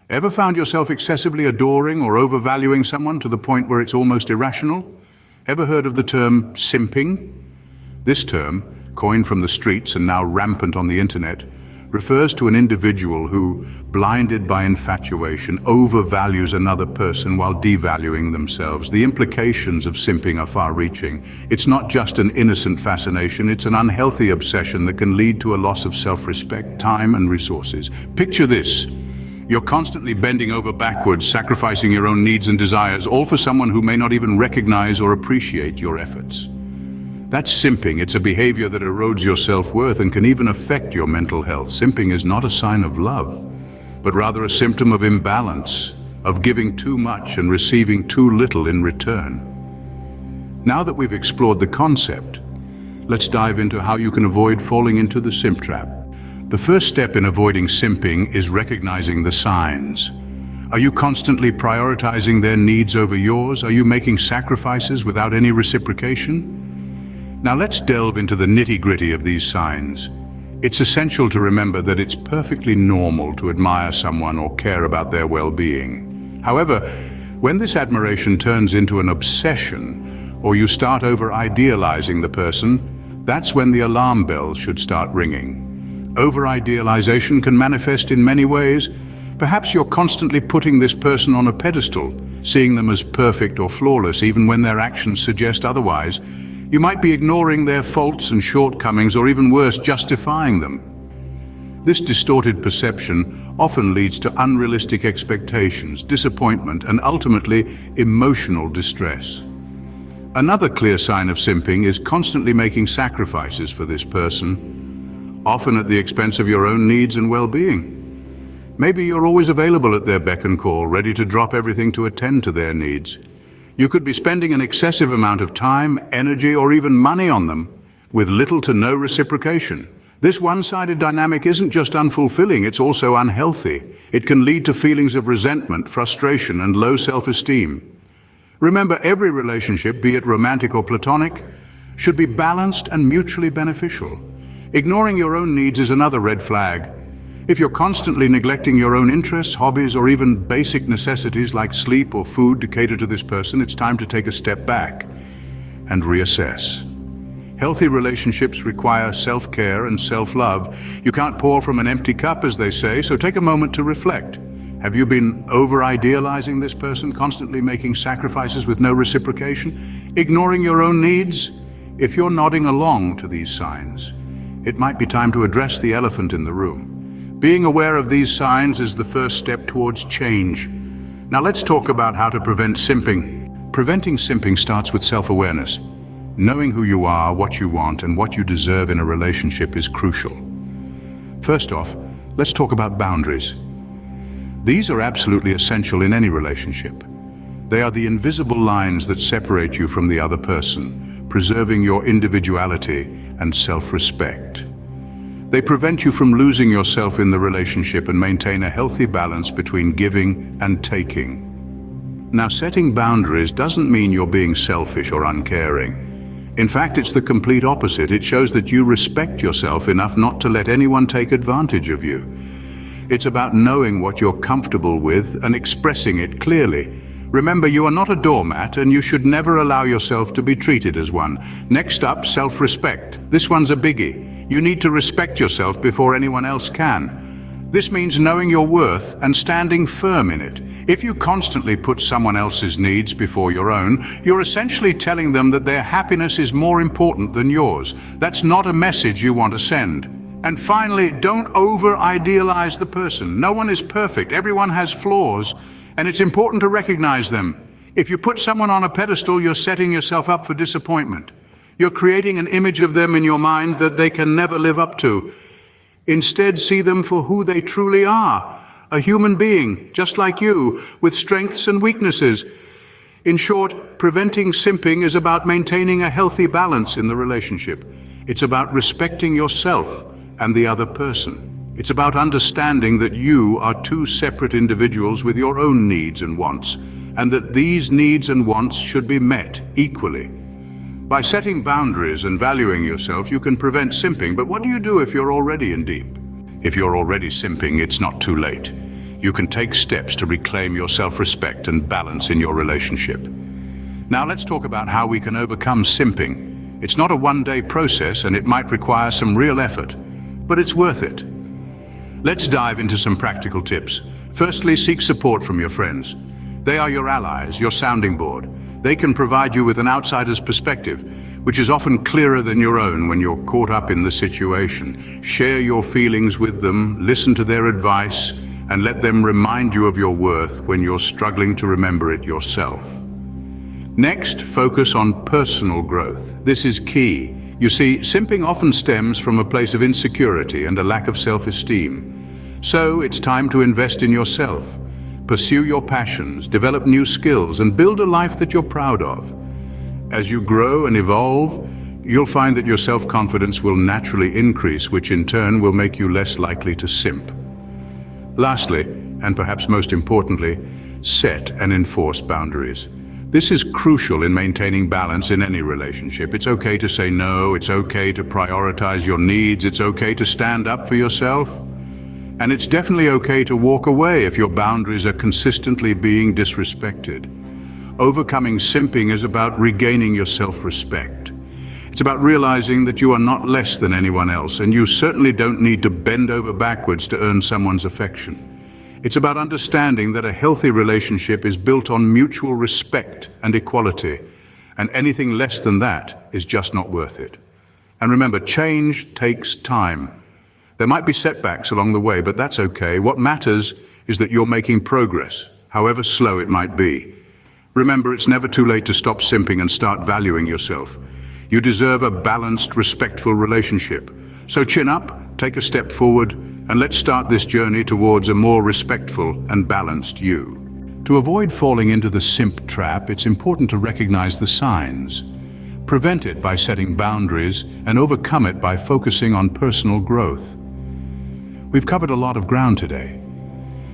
Ever found yourself excessively adoring or overvaluing someone to the point where it's almost irrational? Ever heard of the term simping? This term, coined from the streets and now rampant on the internet, refers to an individual who, blinded by infatuation, overvalues another person while devaluing themselves. The implications of simping are far-reaching. It's not just an innocent fascination, it's an unhealthy obsession that can lead to a loss of self-respect, time, and resources. Picture this. You're constantly bending over backwards, sacrificing your own needs and desires, all for someone who may not even recognize or appreciate your efforts. That's simping. It's a behavior that erodes your self-worth and can even affect your mental health. Simping is not a sign of love, but rather a symptom of imbalance, of giving too much and receiving too little in return. Now that we've explored the concept, let's dive into how you can avoid falling into the simp trap. The first step in avoiding simping is recognizing the signs. Are you constantly prioritizing their needs over yours? Are you making sacrifices without any reciprocation? Now let's delve into the nitty-gritty of these signs. It's essential to remember that it's perfectly normal to admire someone or care about their well-being. However, when this admiration turns into an obsession, or you start over-idealizing the person, that's when the alarm bells should start ringing. Over-idealization can manifest in many ways. Perhaps you're constantly putting this person on a pedestal, seeing them as perfect or flawless, even when their actions suggest otherwise. You might be ignoring their faults and shortcomings, or even worse, justifying them. This distorted perception often leads to unrealistic expectations, disappointment, and ultimately emotional distress. Another clear sign of simping is constantly making sacrifices for this person, often at the expense of your own needs and well-being. Maybe you're always available at their beck and call, ready to drop everything to attend to their needs. You could be spending an excessive amount of time, energy, or even money on them, with little to no reciprocation. This one-sided dynamic isn't just unfulfilling, it's also unhealthy. It can lead to feelings of resentment, frustration, and low self-esteem. Remember, every relationship, be it romantic or platonic, should be balanced and mutually beneficial. Ignoring your own needs is another red flag. If you're constantly neglecting your own interests, hobbies, or even basic necessities like sleep or food to cater to this person, it's time to take a step back and reassess. Healthy relationships require self-care and self-love. You can't pour from an empty cup, as they say, so take a moment to reflect. Have you been over-idealizing this person, constantly making sacrifices with no reciprocation, ignoring your own needs? If you're nodding along to these signs, it might be time to address the elephant in the room. Being aware of these signs is the first step towards change. Now let's talk about how to prevent simping. Preventing simping starts with self-awareness. Knowing who you are, what you want, and what you deserve in a relationship is crucial. First off, let's talk about boundaries. These are absolutely essential in any relationship. They are the invisible lines that separate you from the other person, preserving your individuality and self-respect. They prevent you from losing yourself in the relationship and maintain a healthy balance between giving and taking. Now, setting boundaries doesn't mean you're being selfish or uncaring. In fact, it's the complete opposite. It shows that you respect yourself enough not to let anyone take advantage of you. It's about knowing what you're comfortable with and expressing it clearly. Remember, you are not a doormat, and you should never allow yourself to be treated as one. Next up, self-respect. This one's a biggie. You need to respect yourself before anyone else can. This means knowing your worth and standing firm in it. If you constantly put someone else's needs before your own, you're essentially telling them that their happiness is more important than yours. That's not a message you want to send. And finally, don't over-idealize the person. No one is perfect. Everyone has flaws, and it's important to recognize them. If you put someone on a pedestal, you're setting yourself up for disappointment. You're creating an image of them in your mind that they can never live up to. Instead, see them for who they truly are, a human being, just like you, with strengths and weaknesses. In short, preventing simping is about maintaining a healthy balance in the relationship. It's about respecting yourself and the other person. It's about understanding that you are two separate individuals with your own needs and wants, and that these needs and wants should be met equally. By setting boundaries and valuing yourself, you can prevent simping, but what do you do if you're already in deep? If you're already simping, it's not too late. you can take steps to reclaim your self-respect and balance in your relationship. Now let's talk about how we can overcome simping. It's not a one-day process and it might require some real effort, but it's worth it. Let's dive into some practical tips. Firstly, seek support from your friends. They are your allies, your sounding board. They can provide you with an outsider's perspective, which is often clearer than your own when you're caught up in the situation. Share your feelings with them, listen to their advice, and let them remind you of your worth when you're struggling to remember it yourself. Next, focus on personal growth. This is key. You see, simping often stems from a place of insecurity and a lack of self-esteem. So it's time to invest in yourself. Pursue your passions, develop new skills, and build a life that you're proud of. As you grow and evolve, you'll find that your self-confidence will naturally increase, which in turn will make you less likely to simp. Lastly, and perhaps most importantly, set and enforce boundaries. This is crucial in maintaining balance in any relationship. It's okay to say no, it's okay to prioritize your needs, it's okay to stand up for yourself, and it's definitely okay to walk away if your boundaries are consistently being disrespected. Overcoming simping is about regaining your self-respect. It's about realizing that you are not less than anyone else, and you certainly don't need to bend over backwards to earn someone's affection. It's about understanding that a healthy relationship is built on mutual respect and equality, and anything less than that is just not worth it. And remember, change takes time. There might be setbacks along the way, but that's okay. What matters is that you're making progress, however slow it might be. Remember, it's never too late to stop simping and start valuing yourself. You deserve a balanced, respectful relationship. So chin up, take a step forward, and let's start this journey towards a more respectful and balanced you. To avoid falling into the simp trap, it's important to recognize the signs. Prevent it by setting boundaries and overcome it by focusing on personal growth. We've covered a lot of ground today.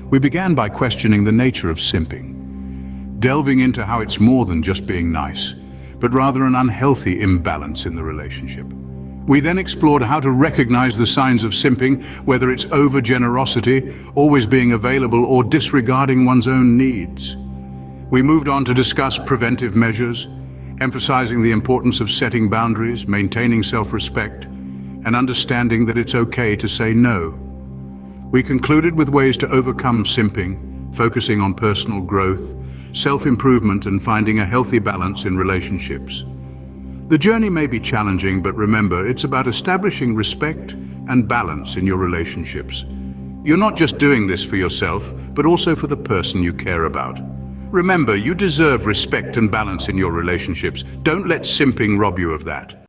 We began by questioning the nature of simping, delving into how it's more than just being nice, but rather an unhealthy imbalance in the relationship. We then explored how to recognize the signs of simping, whether it's over-generosity, always being available, or disregarding one's own needs. We moved on to discuss preventive measures, emphasizing the importance of setting boundaries, maintaining self-respect, and understanding that it's okay to say no. We concluded with ways to overcome simping, focusing on personal growth, self-improvement, and finding a healthy balance in relationships. The journey may be challenging, but remember, it's about establishing respect and balance in your relationships. You're not just doing this for yourself, but also for the person you care about. Remember, you deserve respect and balance in your relationships. Don't let simping rob you of that.